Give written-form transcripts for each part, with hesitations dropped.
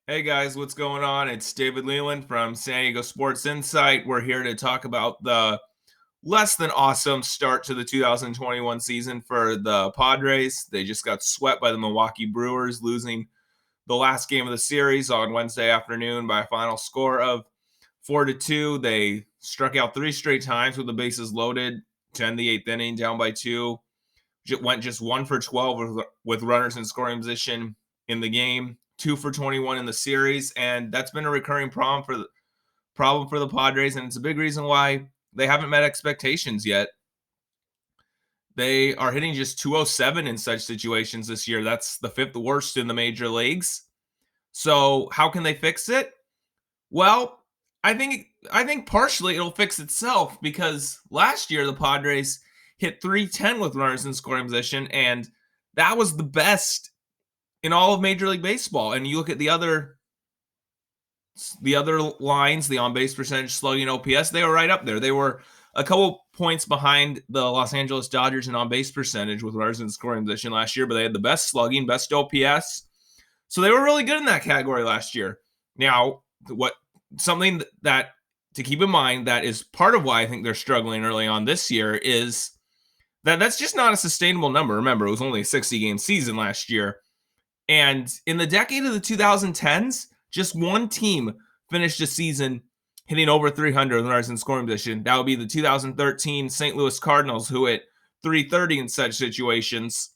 Hey guys, what's going on? It's David Leland from San Diego Sports Insight. We're here to talk about the less than awesome start to the 2021 season for the Padres. They just got swept by the Milwaukee Brewers, losing the last game of the series on Wednesday afternoon by a final score of 4-2. They struck out three straight times with the bases loaded to end the eighth inning, down by two. Went just 1 for 12 with runners in scoring position in the game, 2 for 21 in the series, and that's been a recurring problem for the Padres, and it's a big reason why they haven't met expectations yet. They are hitting just 207 in such situations this year. That's the fifth worst in the major leagues. So how can they fix it? Well, I think partially it'll fix itself because last year the Padres hit 310 with runners in scoring position, and that was the best in all of Major League Baseball. And you look at the other lines, the on-base percentage, slugging, OPS, they were right up there. They were a couple points behind the Los Angeles Dodgers in on-base percentage with runners in scoring position last year, but they had the best slugging, best OPS. So they were really good in that category last year. Now, something that to keep in mind that is part of why I think they're struggling early on this year is that's just not a sustainable number. Remember, it was only a 60-game season last year. And in the decade of the 2010s, just one team finished a season hitting over 300 runners in scoring position. That would be the 2013 St. Louis Cardinals, who hit 330 in such situations.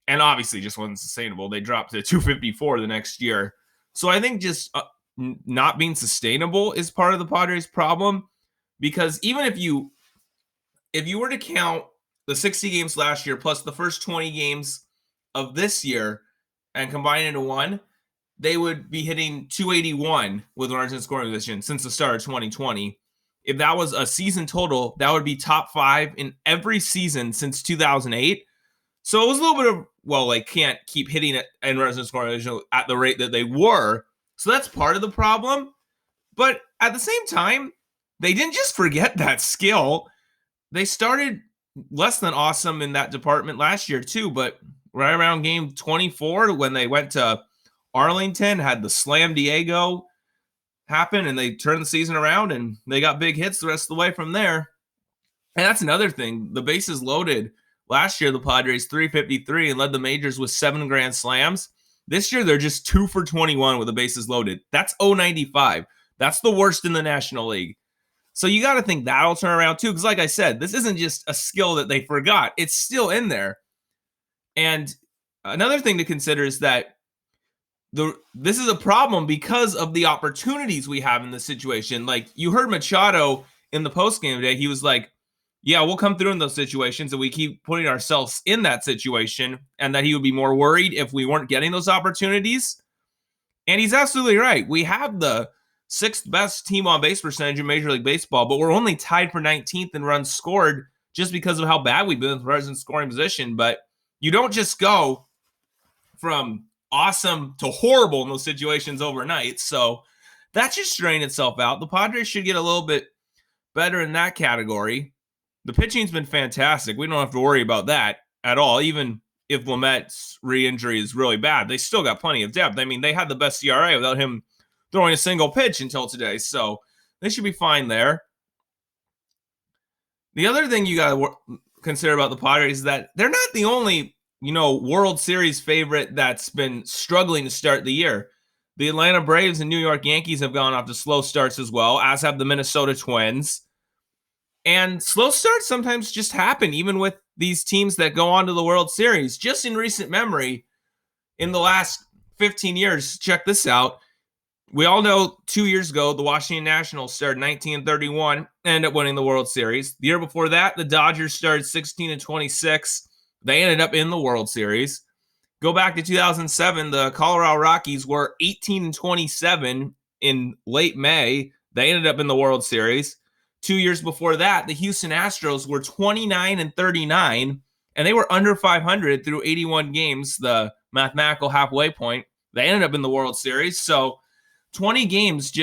And obviously just wasn't sustainable. They dropped to 254 the next year. So I think just not being sustainable is part of the Padres' problem, because even if you were to count the 60 games last year plus the first 20 games of this year and combine into one, they would be hitting 281 with runners in scoring position since the start of 2020. If that was a season total, that would be top 5 in every season since 2008. So it was a little bit of, well, they can't keep hitting it and runners in scoring position at the rate that they were. So that's part of the problem. But at the same time, they didn't just forget that skill. They started less than awesome in that department last year too, but right around game 24 when they went to Arlington, had the Slam Diego happen, and they turned the season around, and they got big hits the rest of the way from there. And that's another thing. The bases loaded. Last year, the Padres 353 and led the majors with 7 grand slams. This year, they're just 2 for 21 with the bases loaded. That's 095. That's the worst in the National League. So you got to think that'll turn around too, because like I said, this isn't just a skill that they forgot. It's still in there. And another thing to consider is that this is a problem because of the opportunities we have in this situation. Like you heard Machado in the postgame today, he was like, yeah, we'll come through in those situations, and we keep putting ourselves in that situation, and that he would be more worried if we weren't getting those opportunities. And he's absolutely right. We have the 6th best team on base percentage in Major League Baseball, but we're only tied for 19th in runs scored just because of how bad we've been with runners in scoring position. But you don't just go from awesome to horrible in those situations overnight. So that should strain itself out. The Padres should get a little bit better in that category. The pitching's been fantastic. We don't have to worry about that at all. Even if Lamet's re-injury is really bad, they still got plenty of depth. I mean, they had the best ERA without him throwing a single pitch until today. So they should be fine there. The other thing you got to consider about the Padres is that they're not the only, World Series favorite that's been struggling to start the year. The Atlanta Braves and New York Yankees have gone off to slow starts as well, as have the Minnesota Twins. And slow starts sometimes just happen, even with these teams that go on to the World Series. Just in recent memory, in the last 15 years, check this out. We all know 2 years ago, the Washington Nationals started 19-31 and ended up winning the World Series. The year before that, the Dodgers started 16-26. They ended up in the World Series. Go back to 2007, the Colorado Rockies were 18-27 in late May. They ended up in the World Series. 2 years before that, the Houston Astros were 29-39, and they were under 500 through 81 games, the mathematical halfway point. They ended up in the World Series. So 20 games,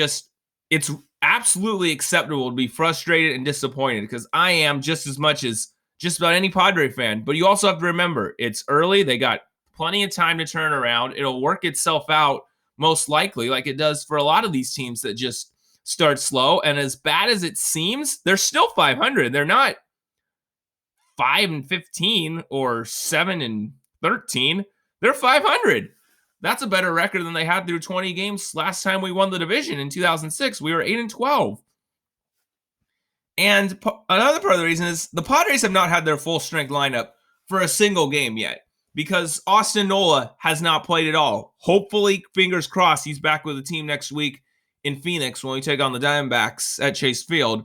it's absolutely acceptable to be frustrated and disappointed, because I am just as much as just about any Padre fan. But you also have to remember, it's early. They got plenty of time to turn around. It'll work itself out most likely, like it does for a lot of these teams that just start slow. And as bad as it seems, they're still 500. They're not 5-15 or 7-13. They're 500. That's a better record than they had through 20 games last time we won the division in 2006. We were 8-12. And another part of the reason is the Padres have not had their full strength lineup for a single game yet because Austin Nola has not played at all. Hopefully, fingers crossed, he's back with the team next week in Phoenix when we take on the Diamondbacks at Chase Field.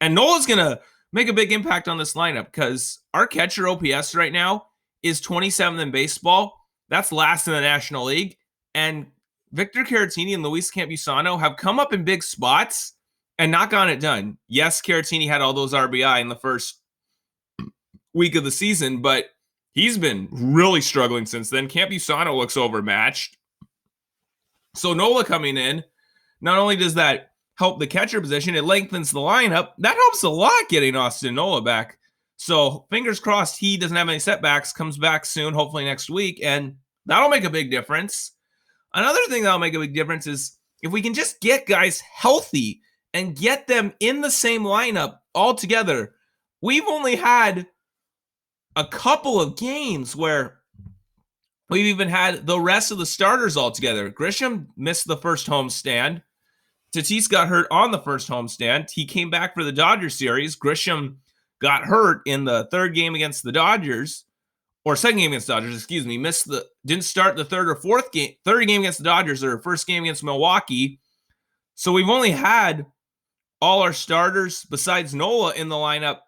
And Nola's going to make a big impact on this lineup because our catcher OPS right now is 27th in baseball. That's last in the National League. And Victor Caratini and Luis Campusano have come up in big spots and not gotten it done. Yes, Caratini had all those RBI in the first week of the season, but he's been really struggling since then. Campusano looks overmatched. So Nola coming in, not only does that help the catcher position, it lengthens the lineup. That helps a lot getting Austin Nola back. So fingers crossed he doesn't have any setbacks, comes back soon, hopefully next week, and that'll make a big difference. Another thing that'll make a big difference is if we can just get guys healthy and get them in the same lineup all together. We've only had a couple of games where we've even had the rest of the starters all together. Grisham missed the first homestand. Tatis got hurt on the first homestand. He came back for the Dodgers series. Grisham got hurt in the third game against the Dodgers, or second game against the Dodgers, didn't start the third game against the Dodgers, or first game against Milwaukee. So we've only had all our starters besides Nola in the lineup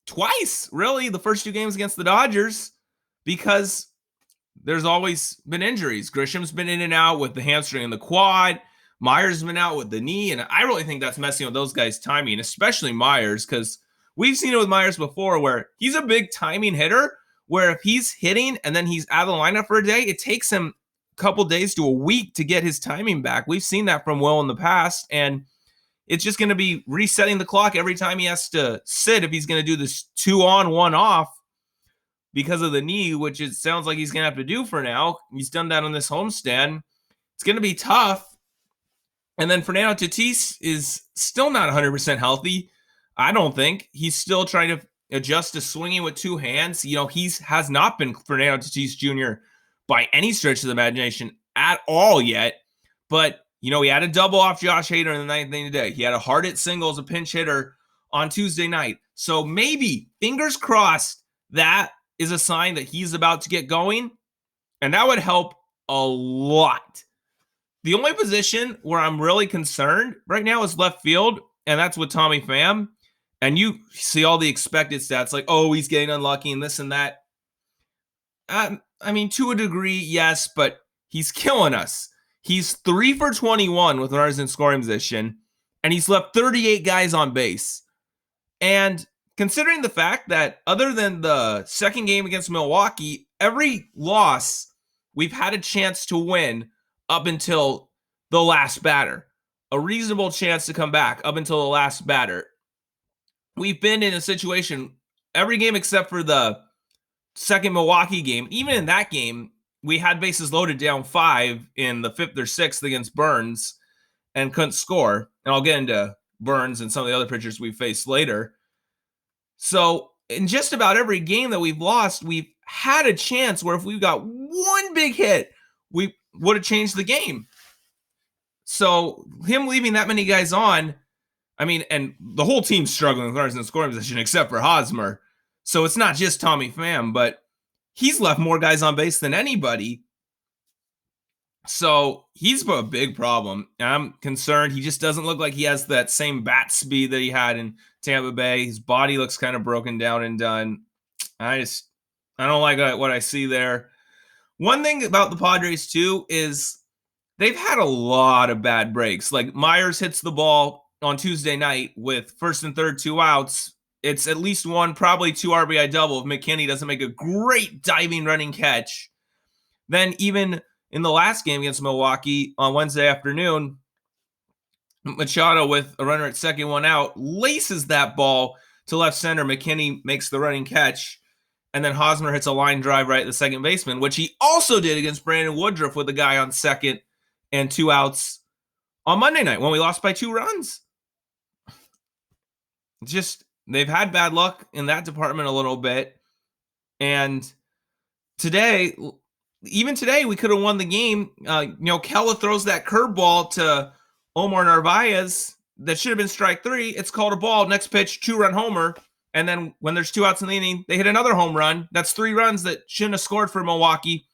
twice, really, the first two games against the Dodgers, because there's always been injuries. Grisham's been in and out with the hamstring and the quad. Myers has been out with the knee, and I really think that's messing with those guys' timing, especially Myers, because we've seen it with Myers before where he's a big timing hitter, where if he's hitting and then he's out of the lineup for a day, it takes him a couple days to a week to get his timing back. We've seen that from Will in the past, and it's just going to be resetting the clock every time he has to sit if he's going to do this 2 on, 1 off because of the knee, which it sounds like he's going to have to do for now. He's done that on this homestand. It's going to be tough. And then Fernando Tatis is still not 100% healthy. I don't think. He's still trying to adjust to swinging with two hands. You know, has not been Fernando Tatis Jr. by any stretch of the imagination at all yet. But you know, he had a double off Josh Hader in the ninth inning today. He had a hard hit single as a pinch hitter on Tuesday night. So maybe, fingers crossed, that is a sign that he's about to get going. And that would help a lot. The only position where I'm really concerned right now is left field, and that's with Tommy Pham. And you see all the expected stats like, oh, he's getting unlucky and this and that. I mean, to a degree, yes, but he's killing us. He's 3 for 21 with runners in scoring position, and he's left 38 guys on base. And considering the fact that other than the second game against Milwaukee, every loss we've had a chance to win up until the last batter. A reasonable chance to come back up until the last batter. We've been in a situation every game except for the second Milwaukee game. Even in that game, we had bases loaded down 5 in the 5th or 6th against Burns and couldn't score. And I'll get into Burns and some of the other pitchers we faced later. So in just about every game that we've lost, we've had a chance where if we got one big hit, we would have changed the game. So him leaving that many guys on, I mean, and the whole team's struggling with runners in the scoring position except for Hosmer. So it's not just Tommy Pham, but he's left more guys on base than anybody. So he's a big problem. I'm concerned. He just doesn't look like he has that same bat speed that he had in Tampa Bay. His body looks kind of broken down and done. I don't like what I see there. One thing about the Padres, too, is they've had a lot of bad breaks. Like Myers hits the ball on Tuesday night with first and third 2 outs. It's at least one, probably 2 RBI double if McKinney doesn't make a great diving running catch. Then even in the last game against Milwaukee on Wednesday afternoon, Machado with a runner at second, 1 out, laces that ball to left center. McKinney makes the running catch. and then Hosmer hits a line drive right at the second baseman, which he also did against Brandon Woodruff with a guy on second and 2 outs on Monday night when we lost by 2 runs. Just, they've had bad luck in that department a little bit. And today, even today, we could have won the game. Kella throws that curveball to Omar Narvaez that should have been strike 3. It's called a ball. Next pitch, 2-run homer. And then when there's 2 outs in the inning, they hit another home run. That's 3 runs that shouldn't have scored for Milwaukee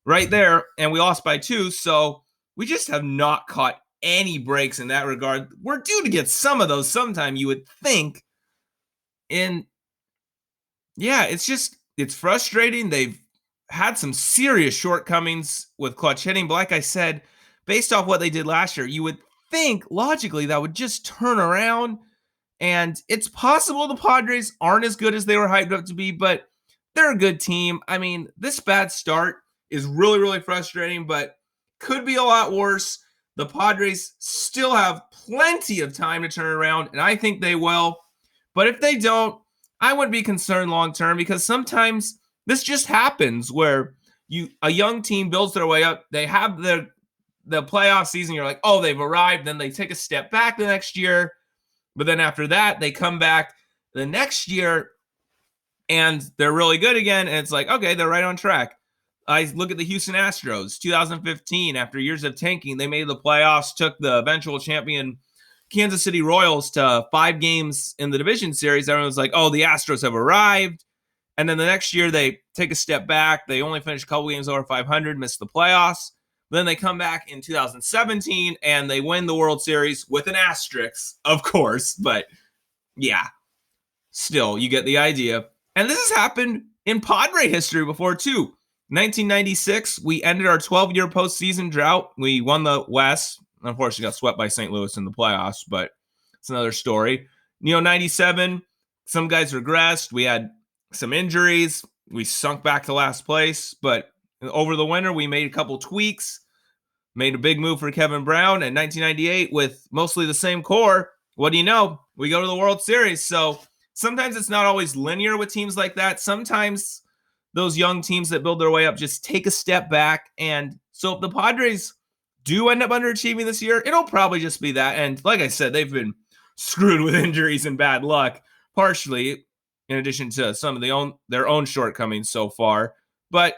right there. And we lost by 2. So we just have not caught any breaks in that regard. We're due to get some of those sometime, you would think. And yeah, it's frustrating. They've had some serious shortcomings with clutch hitting. But like I said, based off what they did last year, you would think logically that would just turn around. And it's possible the Padres aren't as good as they were hyped up to be, but they're a good team. I mean, this bad start is really, really frustrating, but could be a lot worse. The Padres still have plenty of time to turn around, and I think they will. But if they don't, I wouldn't be concerned long-term, because sometimes this just happens where a young team builds their way up. They have the playoff season. You're like, oh, they've arrived. Then they take a step back the next year. But then after that, they come back the next year and they're really good again. And it's like, okay, they're right on track. I look at the Houston Astros, 2015, after years of tanking, they made the playoffs, took the eventual champion Kansas City Royals to 5 games in the division series. Everyone was like, oh, the Astros have arrived. And then the next year, they take a step back. They only finish a couple games over 500, miss the playoffs. Then they come back in 2017 and they win the World Series with an asterisk, of course. But yeah, still, you get the idea. And this has happened in Padre history before, too. 1996, we ended our 12-year postseason drought. We won the West. Unfortunately, got swept by St. Louis in the playoffs, but it's another story. 97, some guys regressed. We had some injuries. We sunk back to last place, but over the winter, we made a couple tweaks, made a big move for Kevin Brown. And 1998, with mostly the same core, what do you know? We go to the World Series. So sometimes it's not always linear with teams like that. Sometimes those young teams that build their way up just take a step back. And so if the Padres do end up underachieving this year, it'll probably just be that. And like I said, they've been screwed with injuries and bad luck, partially in addition to some of their own shortcomings so far. But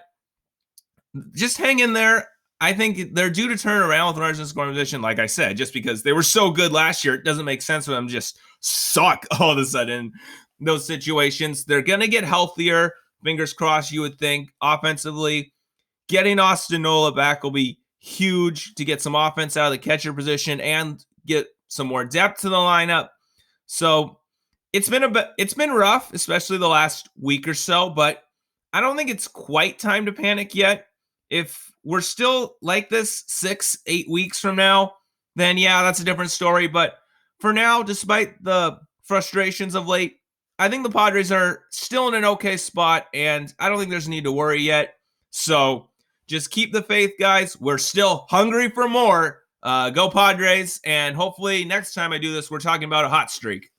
just hang in there. I think they're due to turn around with runners in scoring position, like I said, just because they were so good last year. It doesn't make sense for them to just suck all of a sudden in those situations. They're going to get healthier. Fingers crossed, you would think. Offensively, getting Austin Nola back will be huge to get some offense out of the catcher position and get some more depth to the lineup. So it's been rough, especially the last week or so, but I don't think it's quite time to panic yet. If we're still like this 6-8 weeks from now, then yeah, that's a different story. But for now, despite the frustrations of late, I think the Padres are still in an okay spot, and I don't think there's a need to worry yet. So just keep the faith, guys. We're still hungry for more. Go Padres, and hopefully next time I do this, we're talking about a hot streak.